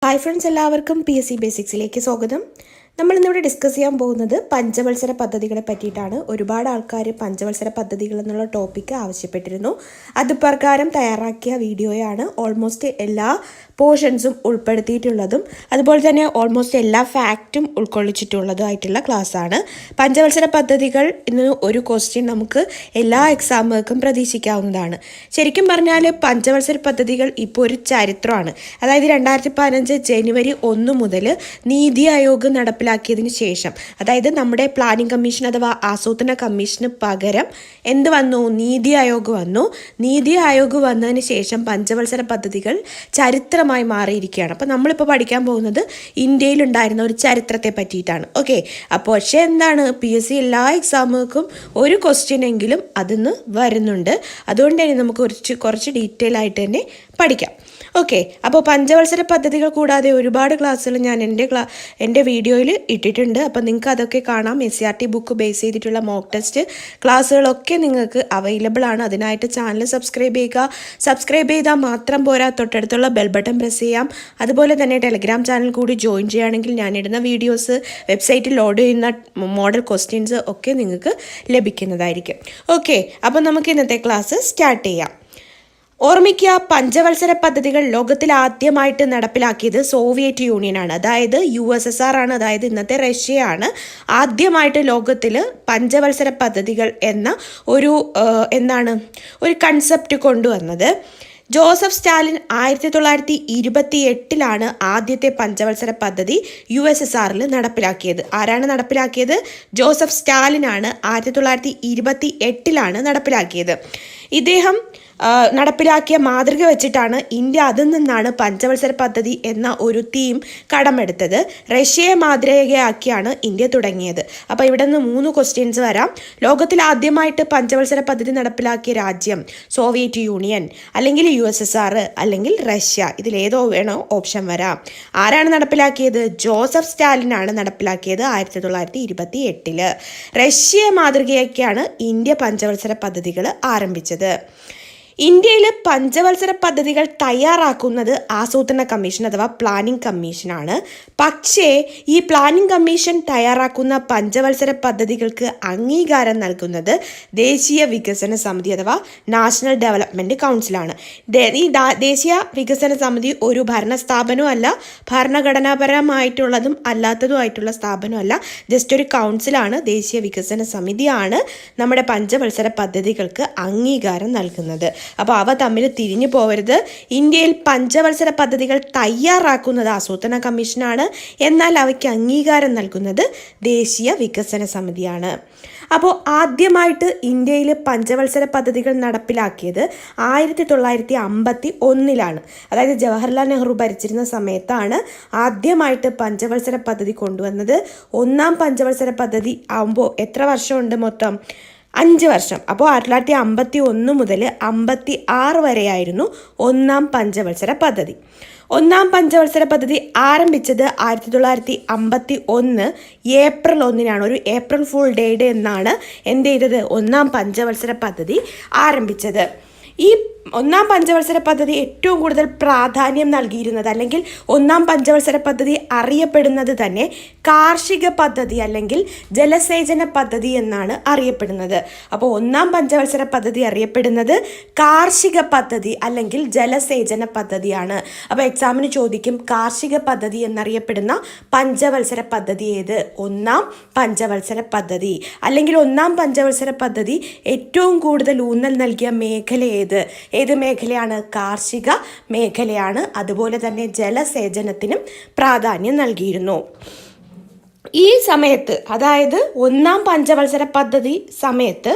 Hi friends, എല്ലാവർക്കും PSC ബേസിക്സിലേക്ക് സ്വാഗതം. നമ്മളിന്നിവിടെ discuss ചെയ്യാൻ പോകുന്നത് പഞ്ചവത്സര പദ്ധതികളെ പറ്റിയിട്ടാണ്. ഒരുപാട് ആൾക്കാർ പഞ്ചവത്സര പദ്ധതികൾ എന്നുള്ള ടോപ്പിക്ക് ആവശ്യപ്പെട്ടിരുന്നു. അത് പ്രകാരം തയ്യാറാക്കിയ വീഡിയോയാണ്. ഓൾമോസ്റ്റ് എല്ലാ പോർഷൻസും ഉൾപ്പെടുത്തിയിട്ടുള്ളതും അതുപോലെ തന്നെ ഓൾമോസ്റ്റ് എല്ലാ ഫാക്റ്റും ഉൾക്കൊള്ളിച്ചിട്ടുള്ളതുമായിട്ടുള്ള ക്ലാസ്സാണ്. പഞ്ചവത്സര പദ്ധതികൾ ഇന്ന് ഒരു ക്വസ്റ്റ്യൻ നമുക്ക് എല്ലാ എക്സാമുകൾക്കും പ്രതീക്ഷിക്കാവുന്നതാണ്. ശരിക്കും പറഞ്ഞാൽ പഞ്ചവത്സര പദ്ധതികൾ ഇപ്പോൾ ഒരു ചരിത്രമാണ്. അതായത് 2015 ജനുവരി 1 മുതൽ നീതി ആയോഗ് നടപ്പിലാക്കിയതിന് ശേഷം, അതായത് നമ്മുടെ പ്ലാനിംഗ് കമ്മീഷൻ അഥവാ ആസൂത്രണ കമ്മീഷന് പകരം എന്ത് വന്നു? നീതി ആയോഗ് വന്നു. നീതി ആയോഗ് വന്നതിന് ശേഷം പഞ്ചവത്സര പദ്ധതികൾ ചരിത്രമായി മാറിയിരിക്കുകയാണ്. അപ്പോൾ നമ്മളിപ്പോൾ പഠിക്കാൻ പോകുന്നത് ഇന്ത്യയിലുണ്ടായിരുന്ന ഒരു ചരിത്രത്തെ പറ്റിയിട്ടാണ്. ഓക്കെ, അപ്പോൾ പക്ഷേ എന്താണ്, PSC എല്ലാ എക്സാമുകൾക്കും ഒരു ക്വസ്റ്റ്യൻ എങ്കിലും അതിന്ന് വരുന്നുണ്ട്. അതുകൊണ്ട് തന്നെ നമുക്ക് കുറച്ച് ഡീറ്റെയിൽ ആയിട്ട് തന്നെ പഠിക്കാം. ഓക്കെ, അപ്പോൾ പഞ്ചവത്സര പദ്ധതികൾ കൂടാതെ ഒരുപാട് ക്ലാസ്സുകൾ ഞാൻ എൻ്റെ വീഡിയോയിൽ ഇട്ടിട്ടുണ്ട്. അപ്പോൾ നിങ്ങൾക്ക് അതൊക്കെ കാണാം. SCRT ബുക്ക് ബേസ് ചെയ്തിട്ടുള്ള മോക്ക് ടെസ്റ്റ് ക്ലാസ്സുകളൊക്കെ നിങ്ങൾക്ക് അവൈലബിൾ ആണ്. അതിനായിട്ട് ചാനൽ സബ്സ്ക്രൈബ് ചെയ്യുക. സബ്സ്ക്രൈബ് ചെയ്താൽ മാത്രം പോരാ, തൊട്ടടുത്തുള്ള ബെൽ ബട്ടൺ പ്രസ് ചെയ്യാം. അതുപോലെ തന്നെ ടെലഗ്രാം ചാനൽ കൂടി ജോയിൻ ചെയ്യുകയാണെങ്കിൽ ഞാനിടുന്ന വീഡിയോസ്, വെബ്സൈറ്റിൽ ലോഡ് ചെയ്യുന്ന മോഡൽ ക്വസ്റ്റ്യൻസ് ഒക്കെ നിങ്ങൾക്ക് ലഭിക്കുന്നതായിരിക്കും. ഓക്കെ, അപ്പോൾ നമുക്ക് ഇന്നത്തെ ക്ലാസ് സ്റ്റാർട്ട് ചെയ്യാം. ഓർമ്മിക്കുക, പഞ്ചവത്സര പദ്ധതികൾ ലോകത്തിൽ ആദ്യമായിട്ട് നടപ്പിലാക്കിയത് സോവിയറ്റ് യൂണിയനാണ്. അതായത് USSR ആണ്. അതായത് ഇന്നത്തെ റഷ്യയാണ് ആദ്യമായിട്ട് ലോകത്തിൽ പഞ്ചവത്സര പദ്ധതികൾ എന്ന ഒരു കൺസെപ്റ്റ് കൊണ്ടുവന്നത്. ജോസഫ് സ്റ്റാലിൻ 1928 ആദ്യത്തെ പഞ്ചവത്സര പദ്ധതി USSRൽ നടപ്പിലാക്കിയത്. ആരാണ് നടപ്പിലാക്കിയത്? ജോസഫ് സ്റ്റാലിനാണ് 1928 നടപ്പിലാക്കിയത്. ഇദ്ദേഹം നടപ്പിലാക്കിയ മാതൃക വെച്ചിട്ടാണ് ഇന്ത്യ അതിൽ നിന്നാണ് പഞ്ചവത്സര പദ്ധതി എന്ന ഒരു തീം കടമെടുത്തത്. റഷ്യയെ മാതൃകയാക്കിയാണ് ഇന്ത്യ തുടങ്ങിയത്. അപ്പോൾ ഇവിടെ നിന്ന് 3 ക്വസ്റ്റ്യൻസ് വരാം. ലോകത്തിൽ ആദ്യമായിട്ട് പഞ്ചവത്സര പദ്ധതി നടപ്പിലാക്കിയ രാജ്യം സോവിയറ്റ് യൂണിയൻ, അല്ലെങ്കിൽ USSR, അല്ലെങ്കിൽ റഷ്യ. ഇതിലേതോ വേണോ ഓപ്ഷൻ വരാം. ആരാണ് നടപ്പിലാക്കിയത്? ജോസഫ് സ്റ്റാലിനാണ് നടപ്പിലാക്കിയത് 1928. റഷ്യയെ മാതൃകയാക്കിയാണ് ഇന്ത്യ പഞ്ചവത്സര പദ്ധതികൾ ആരംഭിച്ചത്. ഇന്ത്യയിൽ പഞ്ചവത്സര പദ്ധതികൾ തയ്യാറാക്കുന്നത് ആസൂത്രണ കമ്മീഷൻ അഥവാ പ്ലാനിംഗ് കമ്മീഷനാണ്. പക്ഷേ ഈ പ്ലാനിംഗ് കമ്മീഷൻ തയ്യാറാക്കുന്ന പഞ്ചവത്സര പദ്ധതികൾക്ക് അംഗീകാരം നൽകുന്നത് ദേശീയ വികസന സമിതി അഥവാ നാഷണൽ ഡെവലപ്മെൻറ്റ് കൗൺസിലാണ്. ഈ ദേശീയ വികസന സമിതി ഒരു ഭരണ സ്ഥാപനമല്ല, ഭരണഘടനാപരമായിട്ടുള്ളതും അല്ലാത്തതുമായിട്ടുള്ള സ്ഥാപനമല്ല, ജസ്റ്റ് ഒരു കൗൺസിലാണ്. ദേശീയ വികസന സമിതിയാണ് നമ്മുടെ പഞ്ചവത്സര പദ്ധതികൾക്ക് അംഗീകാരം നൽകുന്നത്. അപ്പോൾ അവ തമ്മിൽ തിരിഞ്ഞു പോകരുത്. ഇന്ത്യയിൽ പഞ്ചവത്സര പദ്ധതികൾ തയ്യാറാക്കുന്നത് ആസൂത്രണ കമ്മീഷനാണ്, എന്നാൽ അവയ്ക്ക് അംഗീകാരം നൽകുന്നത് ദേശീയ വികസന സമിതിയാണ്. അപ്പോൾ ആദ്യമായിട്ട് ഇന്ത്യയിൽ പഞ്ചവത്സര പദ്ധതികൾ നടപ്പിലാക്കിയത് 1951. അതായത് ജവഹർലാൽ നെഹ്റു ഭരിച്ചിരുന്ന സമയത്താണ് ആദ്യമായിട്ട് പഞ്ചവത്സര പദ്ധതി കൊണ്ടുവന്നത്. ഒന്നാം പഞ്ചവത്സര പദ്ധതി ആകുമ്പോൾ എത്ര വർഷമുണ്ട്? മൊത്തം 5 വർഷം. അപ്പോൾ 1951 മുതൽ 1956 വരെയായിരുന്നു ഒന്നാം പഞ്ചവത്സര പദ്ധതി. ഒന്നാം പഞ്ചവത്സര പദ്ധതി ആരംഭിച്ചത് 1951 ഏപ്രിൽ 1 ഒരു ഏപ്രിൽ ഫുൾ ഡേയുടെ എന്നാണ് എന്ത് ചെയ്തത്? ഒന്നാം പഞ്ചവത്സര പദ്ധതി ആരംഭിച്ചത്. ഈ ഒന്നാം പഞ്ചവത്സര പദ്ധതി ഏറ്റവും കൂടുതൽ പ്രാധാന്യം നൽകിയിരുന്നത്, അല്ലെങ്കിൽ ഒന്നാം പഞ്ചവത്സര പദ്ധതി അറിയപ്പെടുന്നത് തന്നെ കാർഷിക പദ്ധതി അല്ലെങ്കിൽ ജലസേചന പദ്ധതി എന്നാണ് അറിയപ്പെടുന്നത്. അപ്പോൾ ഒന്നാം പഞ്ചവത്സര പദ്ധതി അറിയപ്പെടുന്നത് കാർഷിക പദ്ധതി അല്ലെങ്കിൽ ജലസേചന പദ്ധതിയാണ്. അപ്പോൾ എക്സാമിന് ചോദിക്കും, കാർഷിക പദ്ധതി എന്നറിയപ്പെടുന്ന പഞ്ചവത്സര പദ്ധതി ഏത്? ഒന്നാം പഞ്ചവത്സര പദ്ധതി. അല്ലെങ്കിൽ ഒന്നാം പഞ്ചവത്സര പദ്ധതി ഏറ്റവും കൂടുതൽ ഊന്നൽ നൽകിയ മേഖല ഏത് മേഖലയാണ്? കാർഷിക മേഖലയാണ്. അതുപോലെ തന്നെ ജലസേചനത്തിനും പ്രാധാന്യം നൽകിയിരുന്നു. ഈ സമയത്ത്, അതായത് ഒന്നാം പഞ്ചവത്സര പദ്ധതി സമയത്ത്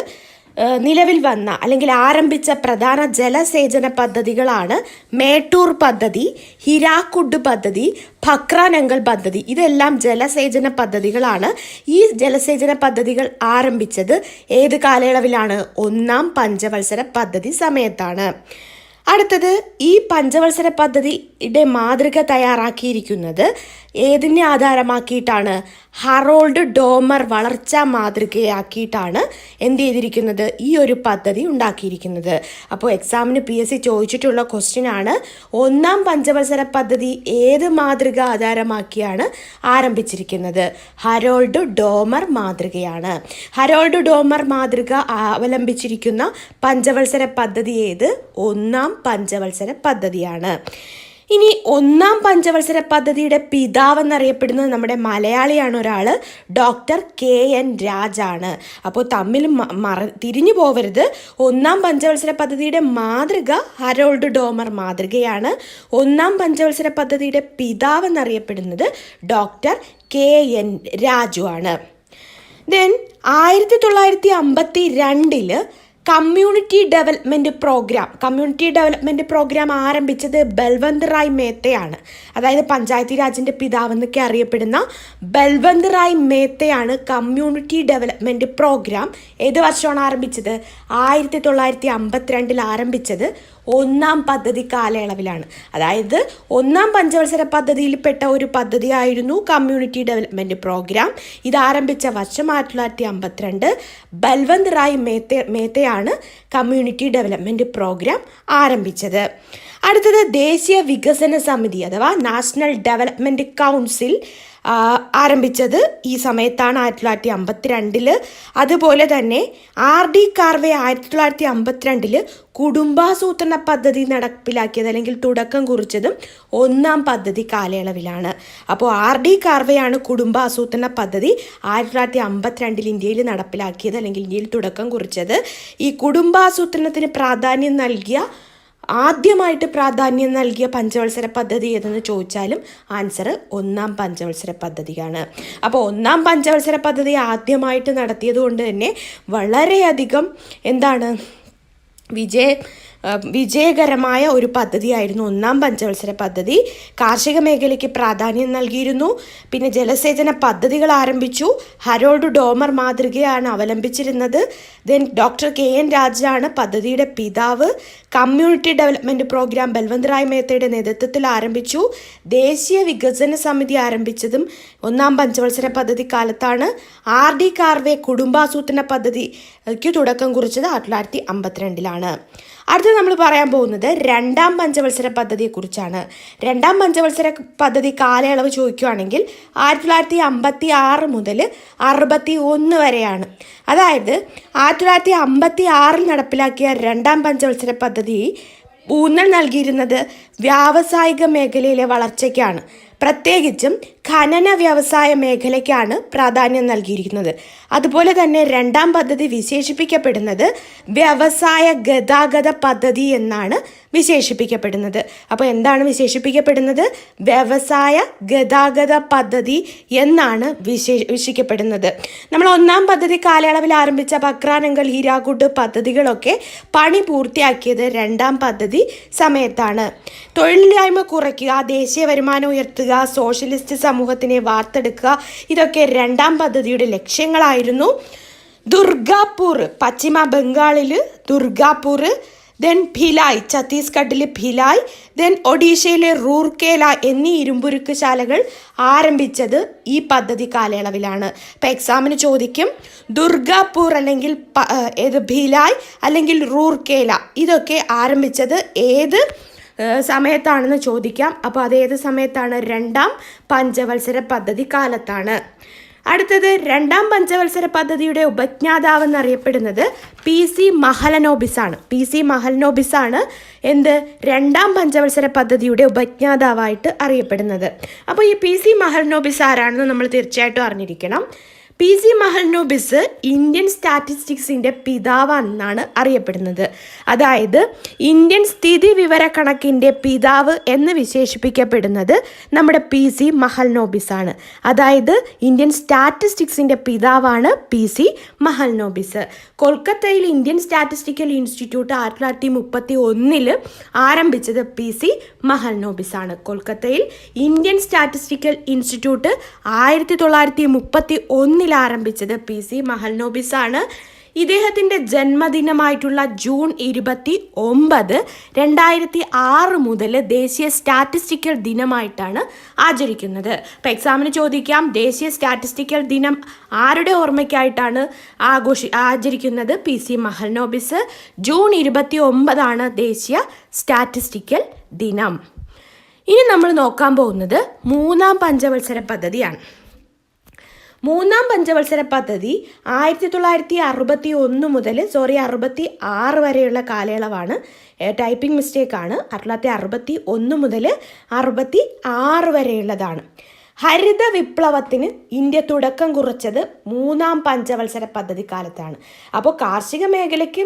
നിലവിൽ വന്ന അല്ലെങ്കിൽ ആരംഭിച്ച പ്രധാന ജലസേചന പദ്ധതികളാണ് മേട്ടൂർ പദ്ധതി, ഹിരാക്കുഡ് പദ്ധതി, ഭക്രാനങ്കൽ പദ്ധതി. ഇതെല്ലാം ജലസേചന പദ്ധതികളാണ്. ഈ ജലസേചന പദ്ധതികൾ ആരംഭിച്ചത് ഏത് കാലയളവിലാണ്? ഒന്നാം പഞ്ചവത്സര പദ്ധതി സമയത്താണ്. അടുത്തത്, ഈ പഞ്ചവത്സര പദ്ധതിയുടെ മാതൃക തയ്യാറാക്കിയിരിക്കുന്നത് ഏതിനെ ആധാരമാക്കിയിട്ടാണ്? ഹറോൾഡ് ഡോമർ വളർച്ചാ മാതൃകയാക്കിയിട്ടാണ് എന്ത് ചെയ്തിരിക്കുന്നത്? ഈ ഒരു പദ്ധതി ഉണ്ടാക്കിയിരിക്കുന്നത്. അപ്പോൾ എക്സാമിന് PSC ചോദിച്ചിട്ടുള്ള ക്വസ്റ്റ്യൻ ആണ്, ഒന്നാം പഞ്ചവത്സര പദ്ധതി ഏത് മാതൃക ആധാരമാക്കിയാണ് ആരംഭിച്ചിരിക്കുന്നത്? ഹറോൾഡ് ഡോമർ മാതൃകയാണ്. ഹറോൾഡ് ഡോമർ മാതൃക അവലംബിച്ചിരിക്കുന്ന പഞ്ചവത്സര പദ്ധതി ഏത്? ഒന്നാം പഞ്ചവത്സര പദ്ധതിയാണ്. ഇനി ഒന്നാം പഞ്ചവത്സര പദ്ധതിയുടെ പിതാവ് എന്നറിയപ്പെടുന്നത് നമ്മുടെ മലയാളിയാണ് ഒരാൾ, ഡോക്ടർ KN രാജാണ്. അപ്പോൾ തമ്മിൽ തിരിഞ്ഞു പോവരുത്. ഒന്നാം പഞ്ചവത്സര പദ്ധതിയുടെ മാതൃക ഹറോൾഡ് ഡോമർ മാതൃകയാണ്. ഒന്നാം പഞ്ചവത്സര പദ്ധതിയുടെ പിതാവ് എന്നറിയപ്പെടുന്നത് ഡോക്ടർ KN രാജു ആണ്. ദെൻ 1952 കമ്മ്യൂണിറ്റി ഡെവലപ്മെൻറ്റ് പ്രോഗ്രാം ആരംഭിച്ചത് ബൽവന്ത് റായ് മേത്തയാണ്. അതായത് പഞ്ചായത്തി രാജിൻ്റെ പിതാവെന്നൊക്കെ അറിയപ്പെടുന്ന ബൽവന്ത് റായ് മേത്തയാണ് കമ്മ്യൂണിറ്റി ഡെവലപ്മെൻറ്റ് പ്രോഗ്രാം ഏത് വർഷമാണ് ആരംഭിച്ചത്? 1952 ആരംഭിച്ചത് ഒന്നാം പദ്ധതി കാലയളവിലാണ്. അതായത് ഒന്നാം പഞ്ചവത്സര പദ്ധതിയിൽപ്പെട്ട ഒരു പദ്ധതിയായിരുന്നു കമ്മ്യൂണിറ്റി ഡെവലപ്മെൻറ്റ് പ്രോഗ്രാം. ഇത് ആരംഭിച്ച വർഷം 1952. ബൽവന്ത് റായ് മേത്തയാണ് കമ്മ്യൂണിറ്റി ഡെവലപ്മെൻറ്റ് പ്രോഗ്രാം ആരംഭിച്ചത്. അടുത്തത് ദേശീയ വികസന സമിതി അഥവാ നാഷണൽ ഡെവലപ്മെൻറ്റ് കൗൺസിൽ ആരംഭിച്ചത് ഈ സമയത്താണ് 1952. അതുപോലെ തന്നെ RD കാർവെ 1952 കുടുംബാസൂത്രണ പദ്ധതി നടപ്പിലാക്കിയത് അല്ലെങ്കിൽ തുടക്കം കുറിച്ചതും ഒന്നാം പദ്ധതി കാലയളവിലാണ്. അപ്പോൾ RD കാർവെയാണ് കുടുംബാസൂത്രണ പദ്ധതി 1952 ഇന്ത്യയിൽ നടപ്പിലാക്കിയത് അല്ലെങ്കിൽ ഇന്ത്യയിൽ തുടക്കം കുറിച്ചത്. ഈ കുടുംബാസൂത്രണത്തിന് ആദ്യമായിട്ട് പ്രാധാന്യം നൽകിയ പഞ്ചവത്സര പദ്ധതി ഏതെന്ന് ചോദിച്ചാലും ആൻസർ ഒന്നാം പഞ്ചവത്സര പദ്ധതിയാണ്. അപ്പോൾ ഒന്നാം പഞ്ചവത്സര പദ്ധതി ആദ്യമായിട്ട് നടത്തിയത് കൊണ്ട് തന്നെ വളരെയധികം വിജയകരമായ ഒരു പദ്ധതിയായിരുന്നു ഒന്നാം പഞ്ചവത്സര പദ്ധതി. കാർഷിക മേഖലയ്ക്ക് പ്രാധാന്യം നൽകിയിരുന്നു. പിന്നെ ജലസേചന പദ്ധതികൾ ആരംഭിച്ചു. ഹറോൾഡ് ഡോമർ മാതൃകയാണ് അവലംബിച്ചിരുന്നത്. ദെൻ ഡോക്ടർ KN രാജാണ് പദ്ധതിയുടെ പിതാവ്. Community development programme Balwant Rai മേത്തയുടെ നേതൃത്വത്തിൽ ആരംഭിച്ചു. ദേശീയ വികസന സമിതി ആരംഭിച്ചതും ഒന്നാം പഞ്ചവത്സര പദ്ധതി കാലത്താണ്. RD കാർവെ കുടുംബാസൂത്രണ പദ്ധതിക്ക് തുടക്കം കുറിച്ചത് 1952. അടുത്ത നമ്മൾ പറയാൻ പോകുന്നത് രണ്ടാം പഞ്ചവത്സര പദ്ധതിയെക്കുറിച്ചാണ്. രണ്ടാം പഞ്ചവത്സര പദ്ധതി കാലയളവ് ചോദിക്കുകയാണെങ്കിൽ 1956 മുതൽ 61 വരെയാണ്. അതായത് 1956 നടപ്പിലാക്കിയ രണ്ടാം പഞ്ചവത്സര പദ്ധതി ഊന്നൽ നൽകിയിരുന്നത് വ്യാവസായിക മേഖലയിലെ വളർച്ചയ്ക്കാണ്. പ്രത്യേകിച്ചും ഖനന വ്യവസായ മേഖലയ്ക്കാണ് പ്രാധാന്യം നൽകിയിരിക്കുന്നത്. അതുപോലെ തന്നെ രണ്ടാം പദ്ധതി വിശേഷിപ്പിക്കപ്പെടുന്നത് വ്യവസായ ഗതാഗത പദ്ധതി എന്നാണ് വിശേഷിപ്പിക്കപ്പെടുന്നത്. അപ്പോൾ എന്താണ് വിശേഷിപ്പിക്കപ്പെടുന്നത്? വ്യവസായ ഗതാഗത പദ്ധതി എന്നാണ് വിശേഷിക്കപ്പെടുന്നത്. നമ്മൾ ഒന്നാം പദ്ധതി കാലയളവിൽ ആരംഭിച്ച ബക്രാനങ്കൽ, ഹീരാക്കുഡ് പദ്ധതികളൊക്കെ പണി പൂർത്തിയാക്കിയത് രണ്ടാം പദ്ധതി സമയത്താണ്. തൊഴിലില്ലായ്മ കുറയ്ക്കുക, ദേശീയ വരുമാനം ഉയർത്തുക, സോഷ്യലിസ്റ്റ് സമൂഹത്തിനെ വാർത്തെടുക്കുക, ഇതൊക്കെ രണ്ടാം പദ്ധതിയുടെ ലക്ഷ്യങ്ങളായിരുന്നു. ദുർഗാപൂർ പശ്ചിമ ബംഗാളിൽ ദുർഗാപൂർ, ദെൻ ഭിലായ് ഛത്തീസ്ഗഡിൽ ഭിലായ്, ദെൻ ഒഡീഷയിലെ റൂർക്കേല എന്നീ ഇരുമ്പുരുക്ക് ശാലകൾ ആരംഭിച്ചത് ഈ പദ്ധതി കാലയളവിലാണ്. ഇപ്പോൾ എക്സാമിന് ചോദിക്കും ദുർഗാപൂർ അല്ലെങ്കിൽ ഭിലായ് അല്ലെങ്കിൽ റൂർക്കേല ഇതൊക്കെ ആരംഭിച്ചത് ഏത് സമയത്താണെന്ന് ചോദിക്കാം. അപ്പോൾ അതേത് സമയത്താണ്? രണ്ടാം പഞ്ചവത്സര പദ്ധതി കാലത്താണ്. അടുത്തത് രണ്ടാം പഞ്ചവത്സര പദ്ധതിയുടെ ഉപജ്ഞാതാവ് എന്നറിയപ്പെടുന്നത് PC മഹലനോബിസ് ആണ്. PC മഹലനോബിസ് ആണ് രണ്ടാം പഞ്ചവത്സര പദ്ധതിയുടെ ഉപജ്ഞാതാവായിട്ട് അറിയപ്പെടുന്നത്. അപ്പോൾ ഈ PC മഹലനോബിസ് ആരാണെന്ന് നമ്മൾ തീർച്ചയായിട്ടും അറിഞ്ഞിരിക്കണം. PC മഹലനോബിസ് ഇന്ത്യൻ സ്റ്റാറ്റിസ്റ്റിക്സിൻ്റെ പിതാവെന്നാണ് അറിയപ്പെടുന്നത്. അതായത് ഇന്ത്യൻ സ്ഥിതി വിവര കണക്കിൻ്റെ പിതാവ് എന്ന് വിശേഷിപ്പിക്കപ്പെടുന്നത് നമ്മുടെ PC മഹലനോബിസ് ആണ്. അതായത് ഇന്ത്യൻ സ്റ്റാറ്റിസ്റ്റിക്സിൻ്റെ പിതാവാണ് PC മഹലനോബിസ്. കൊൽക്കത്തയിൽ ഇന്ത്യൻ സ്റ്റാറ്റിസ്റ്റിക്കൽ ഇൻസ്റ്റിറ്റ്യൂട്ട് 1931 ആരംഭിച്ചത് PC മഹലനോബിസ് ആണ്. കൊൽക്കത്തയിൽ ഇന്ത്യൻ സ്റ്റാറ്റിസ്റ്റിക്കൽ ഇൻസ്റ്റിറ്റ്യൂട്ട് 1931 ആരംഭിച്ചത് PC മഹലനോബിസ് ആണ്. ഇദ്ദേഹത്തിൻ്റെ ജന്മദിനമായിട്ടുള്ള ജൂൺ 29, 2006 മുതൽ ദേശീയ സ്റ്റാറ്റിസ്റ്റിക്കൽ ദിനമായിട്ടാണ് ആചരിക്കുന്നത്. അപ്പോൾ എക്സാമിന് ചോദിക്കാം, ദേശീയ സ്റ്റാറ്റിസ്റ്റിക്കൽ ദിനം ആരുടെ ഓർമ്മയ്ക്കായിട്ടാണ് ആചരിക്കുന്നത്? PC മഹൽനോബിസ്. ജൂൺ 29 ദേശീയ സ്റ്റാറ്റിസ്റ്റിക്കൽ ദിനം. ഇനി നമ്മൾ നോക്കാൻ പോകുന്നത് മൂന്നാം പഞ്ചവത്സര പദ്ധതിയാണ്. മൂന്നാം പഞ്ചവത്സര പദ്ധതി 1961 മുതൽ 66 വരെയുള്ള കാലയളവാണ്. ടൈപ്പിംഗ് മിസ്റ്റേക്കാണ്. 1961 മുതൽ 66 വരെയുള്ളതാണ്. ഹരിത വിപ്ലവത്തിന് ഇന്ത്യ തുടക്കം കുറിച്ചത് മൂന്നാം പഞ്ചവത്സര പദ്ധതി കാലത്താണ്. അപ്പോൾ കാർഷിക മേഖലയ്ക്ക്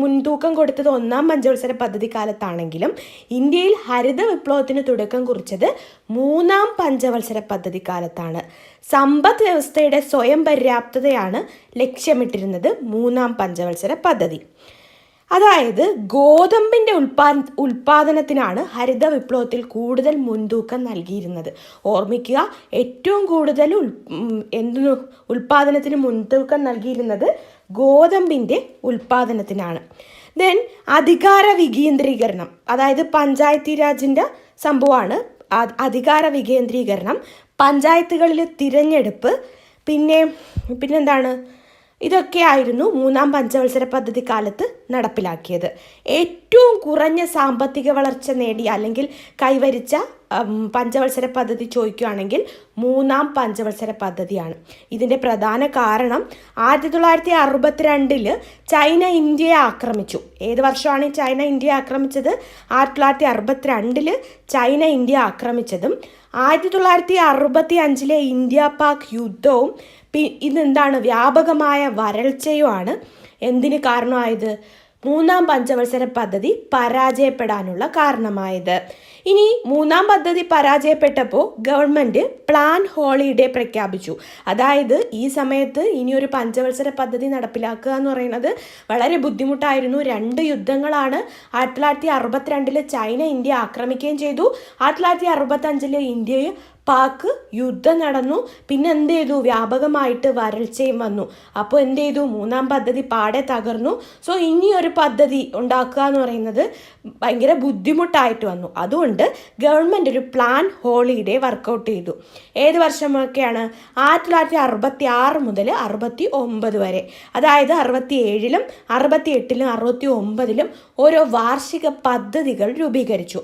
മുൻതൂക്കം കൊടുത്തത് ഒന്നാം പഞ്ചവത്സര പദ്ധതി കാലത്താണെങ്കിലും ഇന്ത്യയിൽ ഹരിത വിപ്ലവത്തിന് തുടക്കം കുറിച്ചത് മൂന്നാം പഞ്ചവത്സര പദ്ധതി കാലത്താണ്. സമ്പദ് വ്യവസ്ഥയുടെ സ്വയം പര്യാപ്തതയാണ് ലക്ഷ്യമിട്ടിരുന്നത് മൂന്നാം പഞ്ചവത്സര പദ്ധതി. അതായത് ഗോതമ്പിൻ്റെ ഉൽപാദനത്തിനാണ് ഹരിത വിപ്ലവത്തിൽ കൂടുതൽ മുൻതൂക്കം നൽകിയിരുന്നത്. ഓർമ്മിക്കുക, ഏറ്റവും കൂടുതൽ ഉൽപാദനത്തിന് മുൻതൂക്കം നൽകിയിരുന്നത് ഗോതമ്പിൻ്റെ ഉൽപാദനത്തിനാണ്. ദെൻ അധികാര വികേന്ദ്രീകരണം, അതായത് പഞ്ചായത്തി രാജിൻ്റെ സംഭവമാണ്. അധികാര വികേന്ദ്രീകരണം, പഞ്ചായത്തുകളിൽ തിരഞ്ഞെടുപ്പ്, പിന്നെന്താണ്, ഇതൊക്കെയായിരുന്നു മൂന്നാം പഞ്ചവത്സര പദ്ധതി കാലത്ത് നടപ്പിലാക്കിയത്. ഏറ്റവും കുറഞ്ഞ സാമ്പത്തിക വളർച്ച നേടിയ അല്ലെങ്കിൽ കൈവരിച്ച പഞ്ചവത്സര പദ്ധതി ചോദിക്കുകയാണെങ്കിൽ മൂന്നാം പഞ്ചവത്സര പദ്ധതിയാണ്. ഇതിൻ്റെ പ്രധാന കാരണം 1962 ചൈന ഇന്ത്യയെ ആക്രമിച്ചു. ഏത് വർഷമാണ് ചൈന ഇന്ത്യയെ ആക്രമിച്ചത്? 1962 ചൈന ഇന്ത്യ ആക്രമിച്ചതും 1965 ഇന്ത്യ പാക് യുദ്ധവും ഇതെന്താണ്, വ്യാപകമായ വരൾച്ചയുമാണ് എന്തിന് കാരണമായത്? മൂന്നാം പഞ്ചവത്സര പദ്ധതി പരാജയപ്പെടാനുള്ള കാരണമായത്. ഇനി മൂന്നാം പദ്ധതി പരാജയപ്പെട്ടപ്പോൾ ഗവൺമെൻറ് പ്ലാൻ ഹോളിഡേ പ്രഖ്യാപിച്ചു. അതായത് ഈ സമയത്ത് ഇനിയൊരു പഞ്ചവത്സര പദ്ധതി നടപ്പിലാക്കുക എന്ന് പറയുന്നത് വളരെ ബുദ്ധിമുട്ടായിരുന്നു. 2 യുദ്ധങ്ങളാണ്. 1962 ചൈന ഇന്ത്യ ആക്രമിക്കുകയും ചെയ്തു. 1965 ഇന്ത്യയെ പാക് യുദ്ധം നടന്നു. പിന്നെ എന്ത് ചെയ്തു? വ്യാപകമായിട്ട് വരൾച്ചയും വന്നു. അപ്പോൾ എന്ത് ചെയ്തു? മൂന്നാം പദ്ധതി പാടെ തകർന്നു. സോ ഇനിയൊരു പദ്ധതി ഉണ്ടാക്കുക എന്ന് പറയുന്നത് ഭയങ്കര ബുദ്ധിമുട്ടായിട്ട് വന്നു. അതുകൊണ്ട് ഗവൺമെൻറ് ഒരു പ്ലാൻ ഹോളിഡേ വർക്കൗട്ട് ചെയ്തു. ഏത് വർഷമൊക്കെയാണ്? 1966 മുതൽ 69 വരെ. അതായത് 67-ലും 68-ലും 69-ലും ഓരോ വാർഷിക പദ്ധതികൾ രൂപീകരിച്ചു.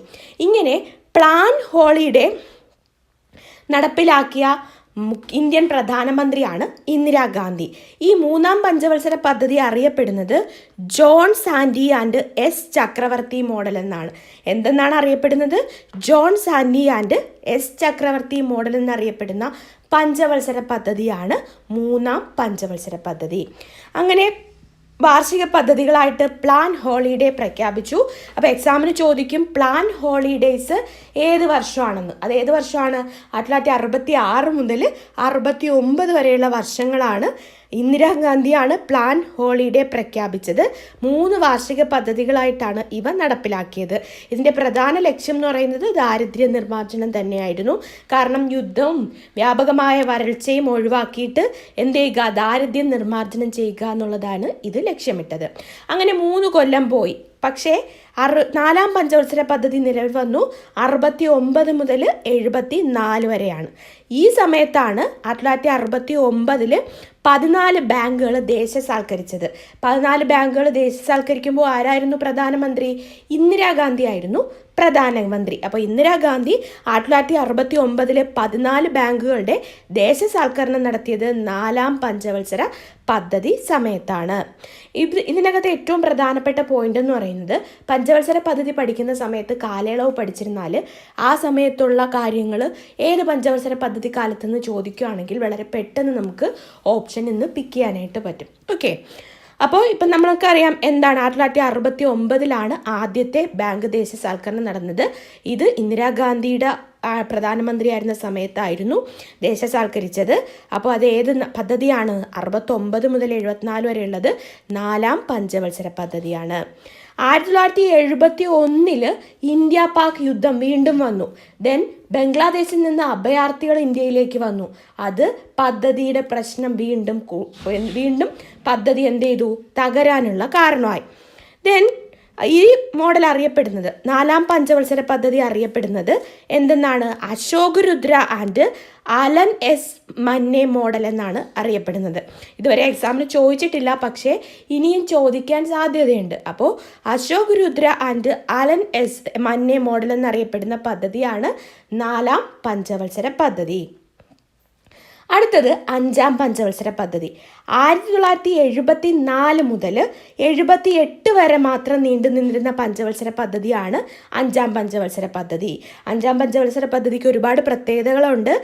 ഇങ്ങനെ പ്ലാൻ ഹോളിഡേ നടപ്പിലാക്കിയ ഇന്ത്യൻ പ്രധാനമന്ത്രിയാണ് ഇന്ദിരാഗാന്ധി. ഈ മൂന്നാം പഞ്ചവത്സര പദ്ധതി അറിയപ്പെടുന്നത് ജോൺ സാൻഡി ആൻഡ് S ചക്രവർത്തി മോഡൽ എന്നാണ്. എന്തെന്നാണ് അറിയപ്പെടുന്നത്? ജോൺ സാൻഡി ആൻഡ് S ചക്രവർത്തി മോഡൽ എന്നറിയപ്പെടുന്ന പഞ്ചവത്സര പദ്ധതിയാണ് മൂന്നാം പഞ്ചവത്സര പദ്ധതി. അങ്ങനെ വാർഷിക പദ്ധതികളായിട്ട് പ്ലാൻ ഹോളിഡേ പ്രഖ്യാപിച്ചു. അപ്പോൾ എക്സാമിന് ചോദിക്കും പ്ലാൻ ഹോളിഡേയ്സ് ഏത് വർഷമാണെന്ന്. അത് ഏത് വർഷമാണ്? 1966 മുതൽ 69 വരെയുള്ള വർഷങ്ങളാണ്. ഇന്ദിരാഗാന്ധിയാണ് പ്ലാൻ ഹോളിഡേ പ്രഖ്യാപിച്ചത്. 3 വാർഷിക പദ്ധതികളായിട്ടാണ് ഇവ നടപ്പിലാക്കിയത്. ഇതിൻ്റെ പ്രധാന ലക്ഷ്യം എന്ന് പറയുന്നത് ദാരിദ്ര്യ നിർമ്മാർജ്ജനം തന്നെയായിരുന്നു. കാരണം യുദ്ധവും വ്യാപകമായ വരൾച്ചയും ഒഴിവാക്കിയിട്ട് എന്ത് ചെയ്യുക? ദാരിദ്ര്യം നിർമ്മാർജ്ജനം ചെയ്യുക എന്നുള്ളതാണ് ഇത് ലക്ഷ്യമിട്ടത്. അങ്ങനെ 3 കൊല്ലം പോയി. പക്ഷേ 4-ാം പഞ്ചവത്സര പദ്ധതി നിലവിൽ വന്നു 69 മുതൽ 74 വരെയാണ്. ഈ സമയത്താണ് 1969 14 ബാങ്കുകൾ ദേശസാൽക്കരിച്ചത്. 14 ബാങ്കുകൾ ദേശസാൽക്കരിക്കുമ്പോൾ ആരായിരുന്നു പ്രധാനമന്ത്രി? ഇന്ദിരാഗാന്ധി ആയിരുന്നു പ്രധാനമന്ത്രി. അപ്പോൾ ഇന്ദിരാഗാന്ധി 1969 14 ബാങ്കുകളുടെ ദേശസാൽക്കരണം നടത്തിയത് 4-ാം പഞ്ചവത്സര പദ്ധതി സമയത്താണ്. ഇതിനകത്ത് ഏറ്റവും പ്രധാനപ്പെട്ട പോയിന്റ് എന്ന് പറയുന്നത് പഞ്ചവത്സര പദ്ധതി പഠിക്കുന്ന സമയത്ത് കാലയളവ് പഠിച്ചിരുന്നാൽ ആ സമയത്തുള്ള കാര്യങ്ങൾ ഏത് പഞ്ചവത്സര പദ്ധതി കാലത്തുനിന്ന് ചോദിക്കുകയാണെങ്കിൽ വളരെ പെട്ടെന്ന് നമുക്ക് ഓപ്ഷൻ ഇന്ന് പിക്ക് ചെയ്യാനായിട്ട് പറ്റും. ഓക്കെ, അപ്പോൾ ഇപ്പം നമ്മൾക്കറിയാം എന്താണ് 1969 ആദ്യത്തെ ബാങ്ക് ദേശസാൽക്കരണം നടന്നത്. ഇത് ഇന്ദിരാഗാന്ധിയുടെ പ്രധാനമന്ത്രിയായിരുന്ന സമയത്തായിരുന്നു ദേശസാൽക്കരിച്ചത്. അപ്പോൾ അത് ഏത് പദ്ധതിയാണ്? 69 മുതൽ 74 വരെയുള്ളത് 4-ാം പഞ്ചവത്സര പദ്ധതിയാണ്. 1971 ഇന്ത്യ പാക് യുദ്ധം വീണ്ടും വന്നു. ദെൻ ബംഗ്ലാദേശിൽ നിന്ന് അഭയാർത്ഥികൾ ഇന്ത്യയിലേക്ക് വന്നു. അത് പദ്ധതിയുടെ പ്രശ്നം വീണ്ടും പദ്ധതി എന്ത് ചെയ്തു, തകരാനുള്ള കാരണമായി. ദെൻ ഈ മോഡൽ അറിയപ്പെടുന്നത്, 4ാം പഞ്ചവത്സര പദ്ധതി അറിയപ്പെടുന്നത് എന്തെന്നാണ്? Ashok Rudra and Alan S Manne model എന്നാണ് അറിയപ്പെടുന്നത്. ഇതുവരെ എക്സാമിന് ചോദിച്ചിട്ടില്ല, പക്ഷേ ഇനിയും ചോദിക്കാൻ സാധ്യതയുണ്ട്. അപ്പോൾ Ashok Rudra and Alan S Manne model എന്നറിയപ്പെടുന്ന പദ്ധതിയാണ് 4ാം പഞ്ചവത്സര പദ്ധതി. അടുത്തത് 5ാം പഞ്ചവത്സര പദ്ധതി. 1974 മുതൽ 78 വരെ മാത്രം നീണ്ടു നിന്നിരുന്ന പഞ്ചവത്സര പദ്ധതിയാണ് 5ാം പഞ്ചവത്സര പദ്ധതി. 5ാം പഞ്ചവത്സര പദ്ധതിക്ക് ഒരുപാട് പ്രത്യേകതകളുണ്ട്.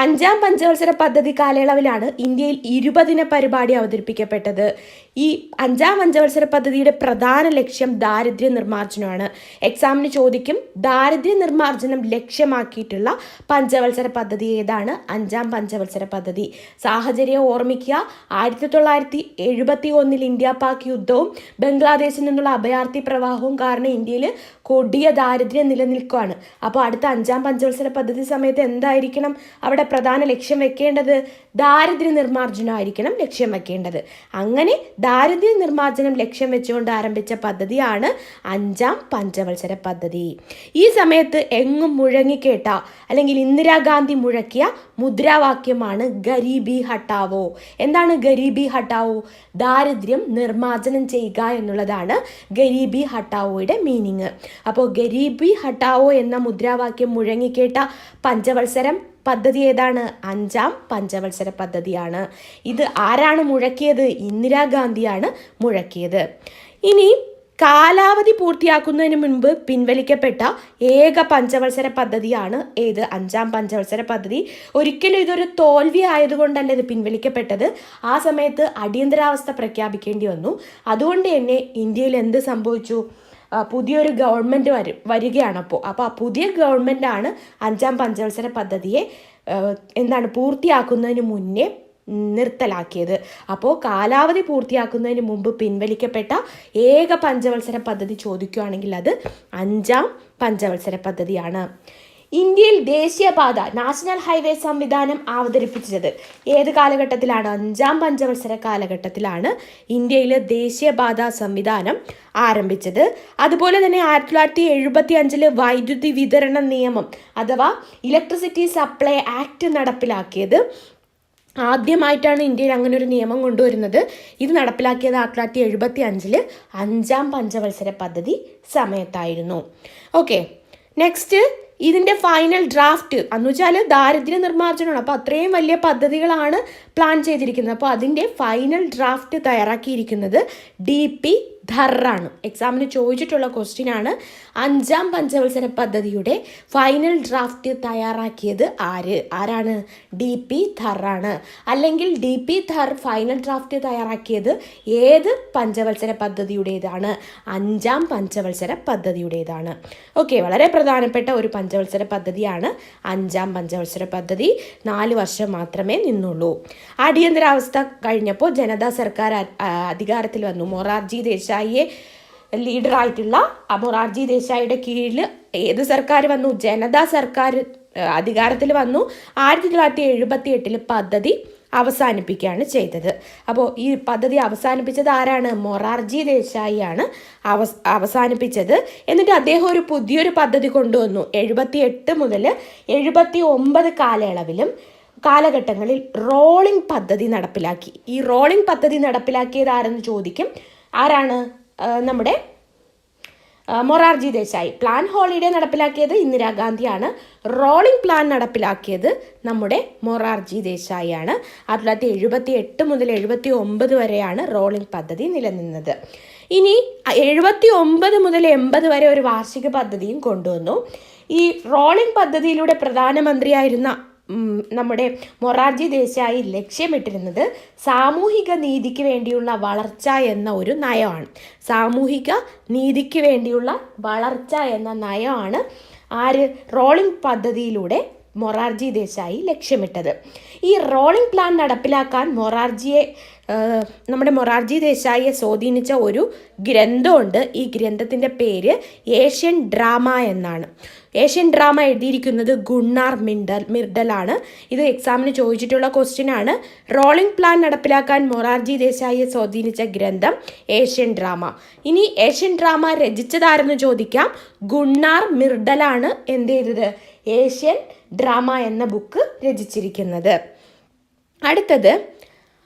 5ാം പഞ്ചവത്സര പദ്ധതി കാലയളവിലാണ് ഇന്ത്യയിൽ 20 പരിപാടി അവതരിപ്പിക്കപ്പെട്ടത്. ഈ 5ാം പഞ്ചവത്സര പദ്ധതിയുടെ പ്രധാന ലക്ഷ്യം ദാരിദ്ര്യ നിർമ്മാർജ്ജനമാണ്. എക്സാമിന് ചോദിക്കും, ദാരിദ്ര്യ നിർമ്മാർജ്ജനം ലക്ഷ്യമാക്കിയിട്ടുള്ള പഞ്ചവത്സര പദ്ധതി ഏതാണ്? 5ാം പഞ്ചവത്സര പദ്ധതി. സാഹചര്യം ഓർമ്മിക്കുക, 1971 ഇന്ത്യ പാക് യുദ്ധവും ബംഗ്ലാദേശിൽ നിന്നുള്ള അഭയാർത്ഥി പ്രവാഹവും കാരണം ഇന്ത്യയിൽ കൊടിയ ദാരിദ്ര്യം നിലനിൽക്കുകയാണ്. അപ്പോൾ അടുത്ത 5ാം പഞ്ചവത്സര പദ്ധതി സമയത്ത് എന്തായിരിക്കണം അവിടെ പ്രധാന ലക്ഷ്യം വെക്കേണ്ടത്? ദാരിദ്ര്യ നിർമ്മാർജ്ജനമായിരിക്കണം ലക്ഷ്യം വെക്കേണ്ടത്. അങ്ങനെ ദാരിദ്ര്യ നിർമ്മാർജ്ജനം ലക്ഷ്യം വെച്ചുകൊണ്ട് ആരംഭിച്ച പദ്ധതിയാണ് 5ാം പഞ്ചവത്സര പദ്ധതി. ഈ സമയത്ത് എങ്ങും മുഴങ്ങിക്കേട്ട അല്ലെങ്കിൽ ഇന്ദിരാഗാന്ധി മുഴക്കിയ മുദ്രാവാക്യമാണ് ഗരീബി ഹട്ടാവോ. എന്താണ് ഗരീബി ഹട്ടാവോ? ദാരിദ്ര്യം നിർമ്മാർജ്ജനം ചെയ്യുക എന്നുള്ളതാണ് ഗരീബി ഹട്ടാവോയുടെ മീനിങ്. അപ്പോൾ ഗരീബി ഹട്ടാവോ എന്ന മുദ്രാവാക്യം മുഴങ്ങിക്കേട്ട പഞ്ചവത്സരം പദ്ധതി ഏതാണ്? 5ാം പഞ്ചവത്സര പദ്ധതിയാണ്. ഇത് ആരാണ് മുഴക്കിയത്? ഇന്ദിരാഗാന്ധിയാണ് മുഴക്കിയത്. ഇനി കാലാവധി പൂർത്തിയാക്കുന്നതിന് മുൻപ് പിൻവലിക്കപ്പെട്ട ഏക പഞ്ചവത്സര പദ്ധതിയാണ് ഏത്? 5ാം പഞ്ചവത്സര പദ്ധതി. ഒരിക്കലും ഇതൊരു തോൽവി ആയതുകൊണ്ടല്ല ഇത് പിൻവലിക്കപ്പെട്ടത്. ആ സമയത്ത് അടിയന്തരാവസ്ഥ പ്രഖ്യാപിക്കേണ്ടി വന്നു. അതുകൊണ്ട് തന്നെ ഇന്ത്യയിൽ എന്ത് സംഭവിച്ചു? പുതിയൊരു ഗവൺമെൻറ് വരികയാണ്. അപ്പോൾ ആ പുതിയ ഗവൺമെൻറ്റാണ് 5ാം പഞ്ചവത്സര പദ്ധതിയെ പൂർത്തിയാക്കുന്നതിന് മുന്നേ നിർത്തലാക്കിയത്. അപ്പോൾ കാലാവധി പൂർത്തിയാക്കുന്നതിന് മുമ്പ് പിൻവലിക്കപ്പെട്ട ഏക പഞ്ചവത്സര പദ്ധതി ചോദിക്കുകയാണെങ്കിൽ അത് 5ാം പഞ്ചവത്സര പദ്ധതിയാണ്. ഇന്ത്യയിൽ ദേശീയപാത നാഷണൽ ഹൈവേ സംവിധാനം അവതരിപ്പിച്ചത് ഏത് കാലഘട്ടത്തിലാണ്? 5ാം പഞ്ചവത്സര കാലഘട്ടത്തിലാണ് ഇന്ത്യയിൽ ദേശീയപാത സംവിധാനം ആരംഭിച്ചത്. അതുപോലെ തന്നെ 1975 വൈദ്യുതി വിതരണ നിയമം അഥവാ ഇലക്ട്രിസിറ്റി സപ്ലൈ ആക്ട് നടപ്പിലാക്കിയത്. ആദ്യമായിട്ടാണ് ഇന്ത്യയിൽ അങ്ങനെ ഒരു നിയമം കൊണ്ടുവരുന്നത്. ഇത് നടപ്പിലാക്കിയത് 1975 5ാം പഞ്ചവത്സര പദ്ധതി സമയത്തായിരുന്നു. ഓക്കെ, നെക്സ്റ്റ് ഇതിൻ്റെ ഫൈനൽ ഡ്രാഫ്റ്റ് എന്ന് വെച്ചാൽ ദാരിദ്ര്യ നിർമ്മാർജ്ജനമാണ്. അപ്പോൾ അത്രയും വലിയ പദ്ധതികളാണ് പ്ലാൻ ചെയ്തിരിക്കുന്നത്. അപ്പോൾ അതിൻ്റെ ഫൈനൽ ഡ്രാഫ്റ്റ് തയ്യാറാക്കിയിരിക്കുന്നത് DP ധറാണ്. എക്സാമിന് ചോദിച്ചിട്ടുള്ള ക്വസ്റ്റ്യൻ ആണ്. 5ാം പഞ്ചവത്സര പദ്ധതിയുടെ ഫൈനൽ ഡ്രാഫ്റ്റ് തയ്യാറാക്കിയത് ആരാണ്? DP ധറാണ്. അല്ലെങ്കിൽ DP ധർ ഫൈനൽ ഡ്രാഫ്റ്റ് തയ്യാറാക്കിയത് ഏത് പഞ്ചവത്സര പദ്ധതിയുടേതാണ്? 5ാം പഞ്ചവത്സര പദ്ധതിയുടേതാണ്. ഓക്കെ, വളരെ പ്രധാനപ്പെട്ട ഒരു പഞ്ചവത്സര പദ്ധതിയാണ് 5ാം പഞ്ചവത്സര പദ്ധതി. 4 വർഷം മാത്രമേ നിന്നുള്ളൂ. അടിയന്തരാവസ്ഥ കഴിഞ്ഞപ്പോൾ ജനതാ സർക്കാർ അധികാരത്തിൽ വന്നു. മൊറാർജി ദേശായിയെ ലീഡറായിട്ടുള്ള മൊറാർജി ദേശായിയുടെ കീഴിൽ ഏത് സർക്കാർ വന്നു? ജനതാ സർക്കാർ അധികാരത്തിൽ വന്നു. 1978 പദ്ധതി അവസാനിപ്പിക്കുകയാണ് ചെയ്തത്. അപ്പോൾ ഈ പദ്ധതി അവസാനിപ്പിച്ചത് ആരാണ്? മൊറാർജി ദേശായിയാണ് അവസാനിപ്പിച്ചത്. എന്നിട്ട് അദ്ദേഹം ഒരു പുതിയൊരു പദ്ധതി കൊണ്ടുവന്നു. 78 മുതൽ 79 കാലഘട്ടങ്ങളിൽ റോളിംഗ് പദ്ധതി നടപ്പിലാക്കി. ഈ റോളിംഗ് പദ്ധതി നടപ്പിലാക്കിയത് ആരെന്ന് ചോദിക്കും. ആരാണ്? നമ്മുടെ മൊറാർജി ദേശായി. പ്ലാൻ ഹോളിഡേ നടപ്പിലാക്കിയത് ഇന്ദിരാഗാന്ധിയാണ്. റോളിംഗ് പ്ലാൻ നടപ്പിലാക്കിയത് നമ്മുടെ മൊറാർജി ദേശായിയാണ്. 1978 മുതൽ 79 വരെയാണ് റോളിംഗ് പദ്ധതി നിലനിന്നത്. ഇനി 79 മുതൽ 80 വരെ ഒരു വാർഷിക പദ്ധതിയും കൊണ്ടുവന്നു. ഈ റോളിംഗ് പദ്ധതിയിലൂടെ പ്രധാനമന്ത്രിയായിരുന്ന നമ്മുടെ മൊറാർജി ദേശായി ലക്ഷ്യമിട്ടിരുന്നത് സാമൂഹിക നീതിക്ക് വേണ്ടിയുള്ള വളർച്ച എന്ന ഒരു നയമാണ്. സാമൂഹിക നീതിക്ക് വേണ്ടിയുള്ള വളർച്ച എന്ന നയമാണ് റോളിംഗ് പദ്ധതിയിലൂടെ മൊറാർജി ദേശായി ലക്ഷ്യമിട്ടത്. ഈ റോളിംഗ് പ്ലാൻ നടപ്പിലാക്കാൻ നമ്മുടെ മൊറാർജി ദേശായിയെ സ്വാധീനിച്ച ഒരു ഗ്രന്ഥമുണ്ട്. ഈ ഗ്രന്ഥത്തിൻ്റെ പേര് ഏഷ്യൻ ഡ്രാമ എന്നാണ്. ഏഷ്യൻ ഡ്രാമ എഴുതിയിരിക്കുന്നത് ഗുണ്ണാർ മിർഡലാണ്. ഇത് എക്സാമിന് ചോദിച്ചിട്ടുള്ള ക്വസ്റ്റ്യൻ ആണ്. റോളിംഗ് പ്ലാൻ നടപ്പിലാക്കാൻ മൊറാർജി ദേശായിയെ സ്വാധീനിച്ച ഗ്രന്ഥം ഏഷ്യൻ ഡ്രാമ. ഇനി ഏഷ്യൻ ഡ്രാമ രചിച്ചതാരെന്ന് ചോദിക്കാം. ഗുണ്ണാർ മിർഡലാണ് എന്ത് ചെയ്തത്? ഏഷ്യൻ ഡ്രാമ എന്ന ബുക്ക് രചിച്ചിരിക്കുന്നത്. അടുത്തത്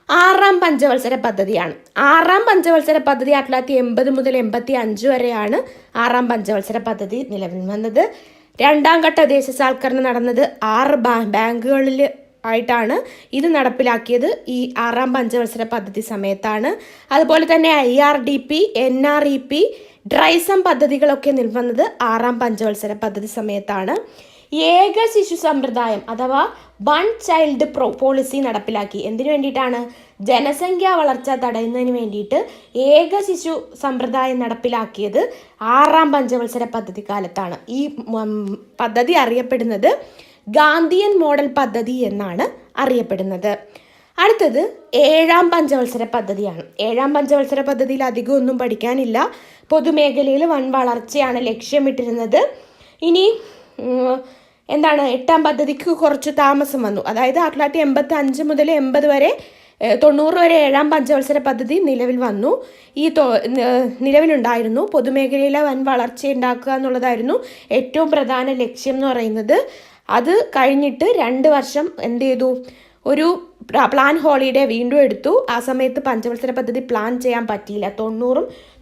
6ാം പഞ്ചവത്സര പദ്ധതിയാണ്. 6ാം പഞ്ചവത്സര പദ്ധതി 1980 മുതൽ 85 വരെയാണ് 6ാം പഞ്ചവത്സര പദ്ധതി നിലവിൽ വന്നത്. 2ാം ഘട്ട ദേശസാൽക്കരണം നടന്നത് 6 ബാങ്കുകളിൽ ആയിട്ടാണ് ഇത് നടപ്പിലാക്കിയത്. ഈ 6ാം പഞ്ചവത്സര പദ്ധതി സമയത്താണ്. അതുപോലെ തന്നെ IRDP, NREP, ഡ്രൈസം പദ്ധതികളൊക്കെ നിൽവന്നത് 6ാം പഞ്ചവത്സര പദ്ധതി സമയത്താണ്. ഏക ശിശു സമ്പ്രദായം അഥവാ വൺ ചൈൽഡ് പോളിസി നടപ്പിലാക്കി. എന്തിനു വേണ്ടിയിട്ടാണ്? ജനസംഖ്യാ വളർച്ച തടയുന്നതിന് വേണ്ടിയിട്ട് ഏക ശിശു സമ്പ്രദായം നടപ്പിലാക്കിയത് 6ാം പഞ്ചവത്സര പദ്ധതി കാലത്താണ്. ഈ പദ്ധതി അറിയപ്പെടുന്നത് ഗാന്ധിയൻ മോഡൽ പദ്ധതി എന്നാണ് അറിയപ്പെടുന്നത്. അടുത്തത് 7ാം പഞ്ചവത്സര പദ്ധതിയാണ്. 7ാം പഞ്ചവത്സര പദ്ധതിയിൽ അധികം ഒന്നും പഠിക്കാനില്ല. പൊതുമേഖലയിൽ വൻ വളർച്ചയാണ് ലക്ഷ്യമിട്ടിരുന്നത്. ഇനി എന്താണ്, 8ാം പദ്ധതിക്ക് കുറച്ച് താമസം വന്നു. അതായത് 1985 മുതൽ 80 വരെ 90 വരെ 7ാം പഞ്ചവത്സര പദ്ധതി നിലവിൽ വന്നു. നിലവിലുണ്ടായിരുന്നു. പൊതുമേഖലയിലെ വൻ വളർച്ച ഉണ്ടാക്കുക എന്നുള്ളതായിരുന്നു ഏറ്റവും പ്രധാന ലക്ഷ്യം എന്ന് പറയുന്നത്. അത് കഴിഞ്ഞിട്ട് 2 വർഷം എന്ത് ചെയ്തു? ഒരു പ്ലാൻ ഹോളിഡേ വീണ്ടും എടുത്തു. ആ സമയത്ത് പഞ്ചവത്സര പദ്ധതി പ്ലാൻ ചെയ്യാൻ പറ്റിയില്ല. 90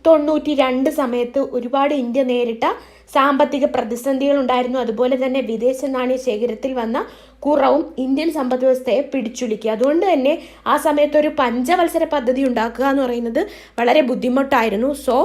92 സമയത്ത് ഒരുപാട് ഇന്ത്യ നേരിട്ട സാമ്പത്തിക പ്രതിസന്ധികൾ ഉണ്ടായിരുന്നു. അതുപോലെ തന്നെ വിദേശ നാണ്യ ശേഖരത്തിൽ വന്ന കുറവും ഇന്ത്യൻ സമ്പദ് വ്യവസ്ഥയെ പിടിച്ചുലുക്കി. അതുകൊണ്ട് തന്നെ ആ സമയത്ത് ഒരു പഞ്ചവത്സര പദ്ധതി ഉണ്ടാക്കുക എന്ന് പറയുന്നത് വളരെ ബുദ്ധിമുട്ടായിരുന്നു. സോ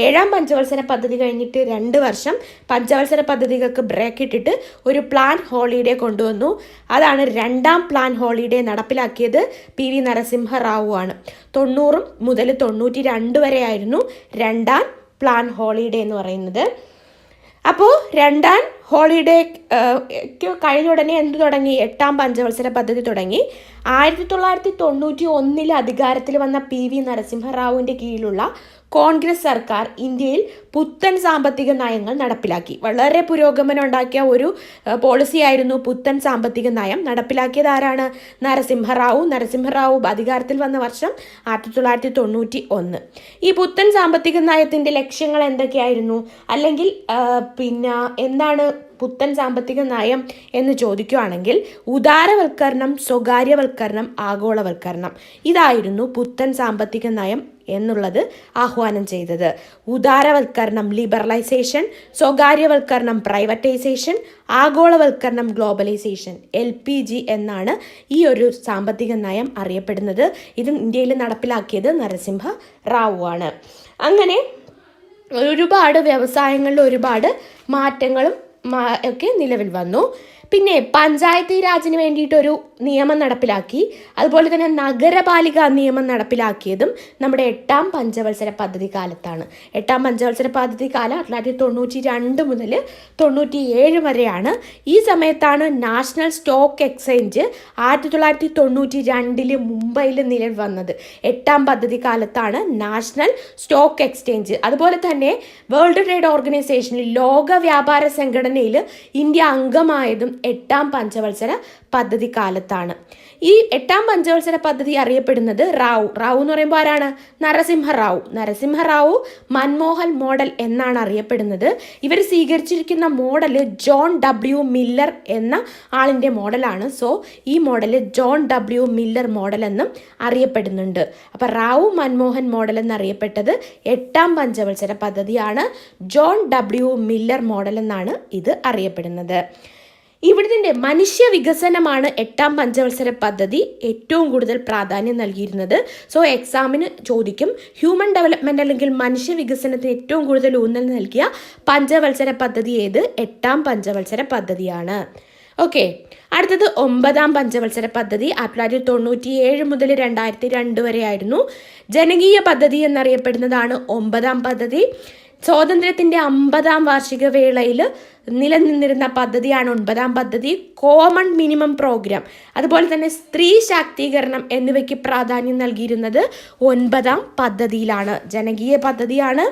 7ാം പഞ്ചവത്സര പദ്ധതി കഴിഞ്ഞിട്ട് 2 വർഷം പഞ്ചവത്സര പദ്ധതികൾക്ക് ബ്രേക്ക് ഇട്ടിട്ട് ഒരു പ്ലാൻ ഹോളിഡേ കൊണ്ടുവന്നു. അതാണ് 2ാം പ്ലാൻ ഹോളിഡേ നടപ്പിലാക്കിയത് PV നരസിംഹറാവു ആണ്. 90 മുതൽ 92 വരെ ആയിരുന്നു 2ാം പ്ലാൻ ഹോളിഡേ എന്ന് പറയുന്നത്. അപ്പോൾ 2ാം ഹോളിഡേ കഴിഞ്ഞ ഉടനെ എന്ത് തുടങ്ങി? 8ാം പഞ്ചവത്സര പദ്ധതി തുടങ്ങി. 1991 അധികാരത്തിൽ വന്ന PV നരസിംഹറാവുവിൻ്റെ കീഴിലുള്ള കോൺഗ്രസ് സർക്കാർ ഇന്ത്യയിൽ പുത്തൻ സാമ്പത്തിക നയങ്ങൾ നടപ്പിലാക്കി. വളരെ പുരോഗമനം ഉണ്ടാക്കിയ ഒരു പോളിസിയായിരുന്നു പുത്തൻ സാമ്പത്തിക നയം. നടപ്പിലാക്കിയത് ആരാണ്? നരസിംഹറാവു അധികാരത്തിൽ വന്ന വർഷം 1991. ഈ പുത്തൻ സാമ്പത്തിക നയത്തിൻ്റെ ലക്ഷ്യങ്ങൾ എന്തൊക്കെയായിരുന്നു? അല്ലെങ്കിൽ എന്താണ് പുത്തൻ സാമ്പത്തിക നയം എന്ന് ചോദിക്കുകയാണെങ്കിൽ ഉദാരവൽക്കരണം, സ്വകാര്യവൽക്കരണം, ആഗോളവൽക്കരണം, ഇതായിരുന്നു പുത്തൻ സാമ്പത്തിക നയം എന്നുള്ളത് ആഹ്വാനം ചെയ്തത്. ഉദാരവൽക്കരണം ലിബറലൈസേഷൻ, സ്വകാര്യവൽക്കരണം പ്രൈവറ്റൈസേഷൻ, ആഗോളവൽക്കരണം ഗ്ലോബലൈസേഷൻ, LPG എന്നാണ് ഈ ഒരു സാമ്പത്തിക നയം അറിയപ്പെടുന്നത്. ഇത് ഇന്ത്യയിൽ നടപ്പിലാക്കിയത് നരസിംഹറാവു ആണ്. അങ്ങനെ ഒരുപാട് വ്യവസായങ്ങളിൽ ഒരുപാട് മാറ്റങ്ങളും ഒക്കെ നിലവിൽ വന്നു. പിന്നെ പഞ്ചായത്തി രാജിന് വേണ്ടിയിട്ടൊരു നിയമം നടപ്പിലാക്കി. അതുപോലെ തന്നെ നഗരപാലിക നിയമം നടപ്പിലാക്കിയതും നമ്മുടെ 8ാം പഞ്ചവത്സര പദ്ധതി കാലത്താണ്. 8ാം പഞ്ചവത്സര പദ്ധതി കാലം 1992 മുതൽ 97 വരെയാണ്. ഈ സമയത്താണ് നാഷണൽ സ്റ്റോക്ക് എക്സ്ചേഞ്ച് 1992 മുംബൈയിൽ നിലവിൽ വന്നത്. 8ാം പദ്ധതി കാലത്താണ് നാഷണൽ സ്റ്റോക്ക് എക്സ്ചേഞ്ച്. അതുപോലെ തന്നെ വേൾഡ് ട്രേഡ് ഓർഗനൈസേഷനിൽ, ലോക വ്യാപാര സംഘടനയിൽ ഇന്ത്യ അംഗമായതും 8ാം പഞ്ചവത്സര പദ്ധതി കാലത്താണ്. ഈ 8ാം പഞ്ചവത്സര പദ്ധതി അറിയപ്പെടുന്നത് റാവു എന്ന് പറയുമ്പോൾ ആരാണ്? നരസിംഹറാവു മൻമോഹൻ മോഡൽ എന്നാണ് അറിയപ്പെടുന്നത്. ഇവർ സ്വീകരിച്ചിരിക്കുന്ന മോഡൽ ജോൺ W മില്ലർ എന്ന ആളിൻ്റെ മോഡലാണ്. സോ ഈ model John W Miller model എന്നും അറിയപ്പെടുന്നുണ്ട്. അപ്പോൾ റാവു മൻമോഹൻ മോഡൽ എന്നറിയപ്പെട്ടത് 8ാം പഞ്ചവത്സര പദ്ധതിയാണ്. ജോൺ W മില്ലർ മോഡൽ എന്നാണ് ഇത് അറിയപ്പെടുന്നത്. ഇവിടുത്തെ മനുഷ്യ വികസനമാണ് 8ാം പഞ്ചവത്സര പദ്ധതി ഏറ്റവും കൂടുതൽ പ്രാധാന്യം നൽകിയിരുന്നത്. സോ എക്സാമിന് ചോദിക്കും, ഹ്യൂമൻ ഡെവലപ്മെൻറ്റ് അല്ലെങ്കിൽ മനുഷ്യ വികസനത്തിന് ഏറ്റവും കൂടുതൽ ഊന്നൽ നൽകിയ പഞ്ചവത്സര പദ്ധതി ഏത്? 8ാം പഞ്ചവത്സര പദ്ധതിയാണ്. ഓക്കെ, അടുത്തത് 9ാം പഞ്ചവത്സര പദ്ധതി 1997 മുതൽ 2002 വരെ ആയിരുന്നു. ജനകീയ പദ്ധതി എന്നറിയപ്പെടുന്നതാണ് 9ാം പദ്ധതി. സ്വാതന്ത്ര്യത്തിൻ്റെ 50-ാം വാർഷിക വേളയിൽ നിലനിന്നിരുന്ന പദ്ധതിയാണ് 9-ാം പദ്ധതി, കോമൺ മിനിമം പ്രോഗ്രാം. അതുപോലെ തന്നെ സ്ത്രീ ശാക്തീകരണം എന്നിവയ്ക്ക് പ്രാധാന്യം നൽകിയിരുന്നത് 9-ാം പദ്ധതിയിലാണ്. ജനകീയ പദ്ധതിയാണ്.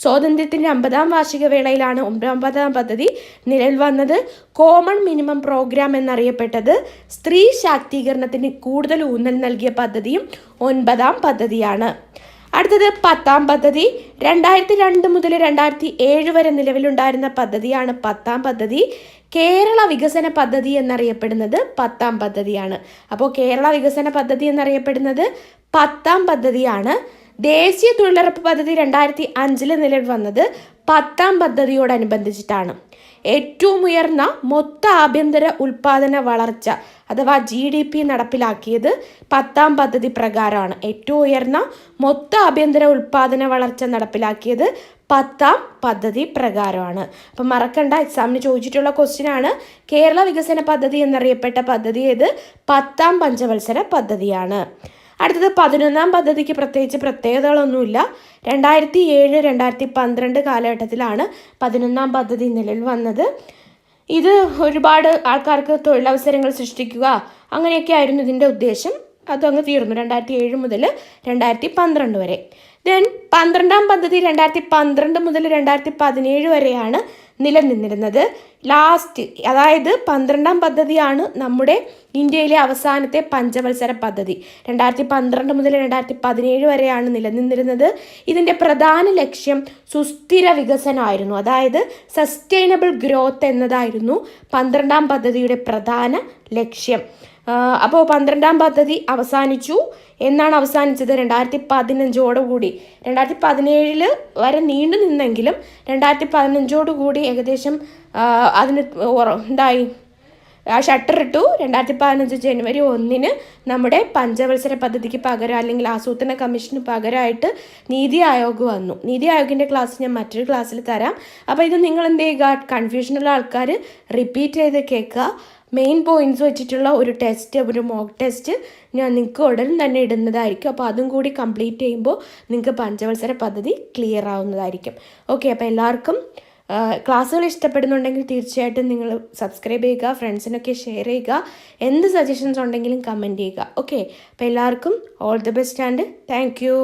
സ്വാതന്ത്ര്യത്തിൻ്റെ 50-ാം വാർഷിക വേളയിലാണ് 9-ാം പദ്ധതി നിലവിൽ വന്നത്. കോമൺ മിനിമം പ്രോഗ്രാം എന്നറിയപ്പെട്ടത് സ്ത്രീ ശാക്തീകരണത്തിന് കൂടുതൽ ഊന്നൽ നൽകിയ പദ്ധതിയും 9-ാം പദ്ധതിയാണ്. അടുത്തത് 10-ാം പദ്ധതി. 2002 മുതൽ 2007 വരെ നിലവിലുണ്ടായിരുന്ന പദ്ധതിയാണ് 10-ാം പദ്ധതി. കേരള വികസന പദ്ധതി എന്നറിയപ്പെടുന്നത് 10-ാം പദ്ധതിയാണ്. അപ്പോൾ കേരള വികസന പദ്ധതി എന്നറിയപ്പെടുന്നത് 10-ാം പദ്ധതിയാണ്. ദേശീയ തൊഴിലുറപ്പ് പദ്ധതി 2005 നിലവിൽ വന്നത് 10-ാം പദ്ധതിയോടനുബന്ധിച്ചിട്ടാണ്. ഏറ്റവും ഉയർന്ന മൊത്ത ആഭ്യന്തര ഉൽപാദന വളർച്ച അഥവാ GDP നടപ്പിലാക്കിയത് 10-ാം പദ്ധതി പ്രകാരമാണ്. ഏറ്റവും ഉയർന്ന മൊത്ത ആഭ്യന്തര ഉൽപാദന വളർച്ച നടപ്പിലാക്കിയത് 10-ാം പദ്ധതി പ്രകാരമാണ്. അപ്പം മറക്കണ്ട, എക്സാമിന് ചോദിച്ചിട്ടുള്ള ക്വസ്റ്റ്യനാണ്. കേരള വികസന പദ്ധതി എന്നറിയപ്പെട്ട പദ്ധതി ഏത്? 10-ാം പഞ്ചവത്സര പദ്ധതിയാണ്. അടുത്തത് 11-ാം പദ്ധതിക്ക് പ്രത്യേകിച്ച് പ്രത്യേകതകളൊന്നുമില്ല. 2007-2012 കാലഘട്ടത്തിലാണ് 11-ാം പദ്ധതി നിലവിൽ വന്നത്. ഇത് ഒരുപാട് ആൾക്കാർക്ക് തൊഴിലവസരങ്ങൾ സൃഷ്ടിക്കുക അങ്ങനെയൊക്കെ ആയിരുന്നു ഇതിൻ്റെ ഉദ്ദേശം. അതങ്ങ് തീർന്നു 2007 മുതൽ 2012 വരെ. ദെൻ 12-ാം പദ്ധതി 2012 മുതൽ 2017 വരെയാണ് നിലനിന്നിരുന്നത്. ലാസ്റ്റ്, അതായത് 12-ാം പദ്ധതിയാണ് നമ്മുടെ ഇന്ത്യയിലെ അവസാനത്തെ പഞ്ചവത്സര പദ്ധതി. 2012 മുതൽ 2017 വരെയാണ് നിലനിന്നിരുന്നത്. ഇതിൻ്റെ പ്രധാന ലക്ഷ്യം സുസ്ഥിര വികസനമായിരുന്നു. അതായത് സസ്റ്റൈനബിൾ ഗ്രോത്ത് എന്നതായിരുന്നു 12-ാം പദ്ധതിയുടെ പ്രധാന ലക്ഷ്യം. അപ്പോൾ 12-ാം പദ്ധതി അവസാനിച്ചു. എന്നാണ് അവസാനിച്ചത്? 2015 2017 വരെ നീണ്ടു നിന്നെങ്കിലും 2015 ഏകദേശം അതിന് എന്തായി, ഷട്ടർ ഇട്ടു. 2015 ജനുവരി 1 നമ്മുടെ പഞ്ചവത്സര പദ്ധതിക്ക് പകരം, അല്ലെങ്കിൽ ആസൂത്രണ കമ്മീഷന് പകരമായിട്ട് നീതി ആയോഗ് വന്നു. നീതി ആയോഗിൻ്റെ ക്ലാസ് ഞാൻ മറ്റൊരു ക്ലാസ്സിൽ തരാം. അപ്പോൾ ഇത് നിങ്ങൾ എന്ത് ചെയ്യുക, കൺഫ്യൂഷനുള്ള ആൾക്കാർ റിപ്പീറ്റ് ചെയ്ത് കേൾക്കുക. മെയിൻ പോയിൻറ്റ്സ് വെച്ചിട്ടുള്ള ഒരു ടെസ്റ്റ്, ഒരു മോക്ക് ടെസ്റ്റ് ഞാൻ നിങ്ങൾക്ക് ഉടൻ തന്നെ ഇടുന്നതായിരിക്കും. അപ്പോൾ അതും കൂടി കംപ്ലീറ്റ് ചെയ്യുമ്പോൾ നിങ്ങൾക്ക് പഞ്ചവത്സര പദ്ധതി ക്ലിയർ ആവുന്നതായിരിക്കും. ഓക്കെ, അപ്പോൾ എല്ലാവർക്കും ക്ലാസ്സുകൾ ഇഷ്ടപ്പെടുന്നുണ്ടെങ്കിൽ തീർച്ചയായിട്ടും നിങ്ങൾ സബ്സ്ക്രൈബ് ചെയ്യുക, ഫ്രണ്ട്സിനൊക്കെ ഷെയർ ചെയ്യുക. എന്ത് സജഷൻസ് ഉണ്ടെങ്കിലും കമൻറ്റ് ചെയ്യുക. ഓക്കെ, അപ്പോൾ എല്ലാവർക്കും all the best and thank you.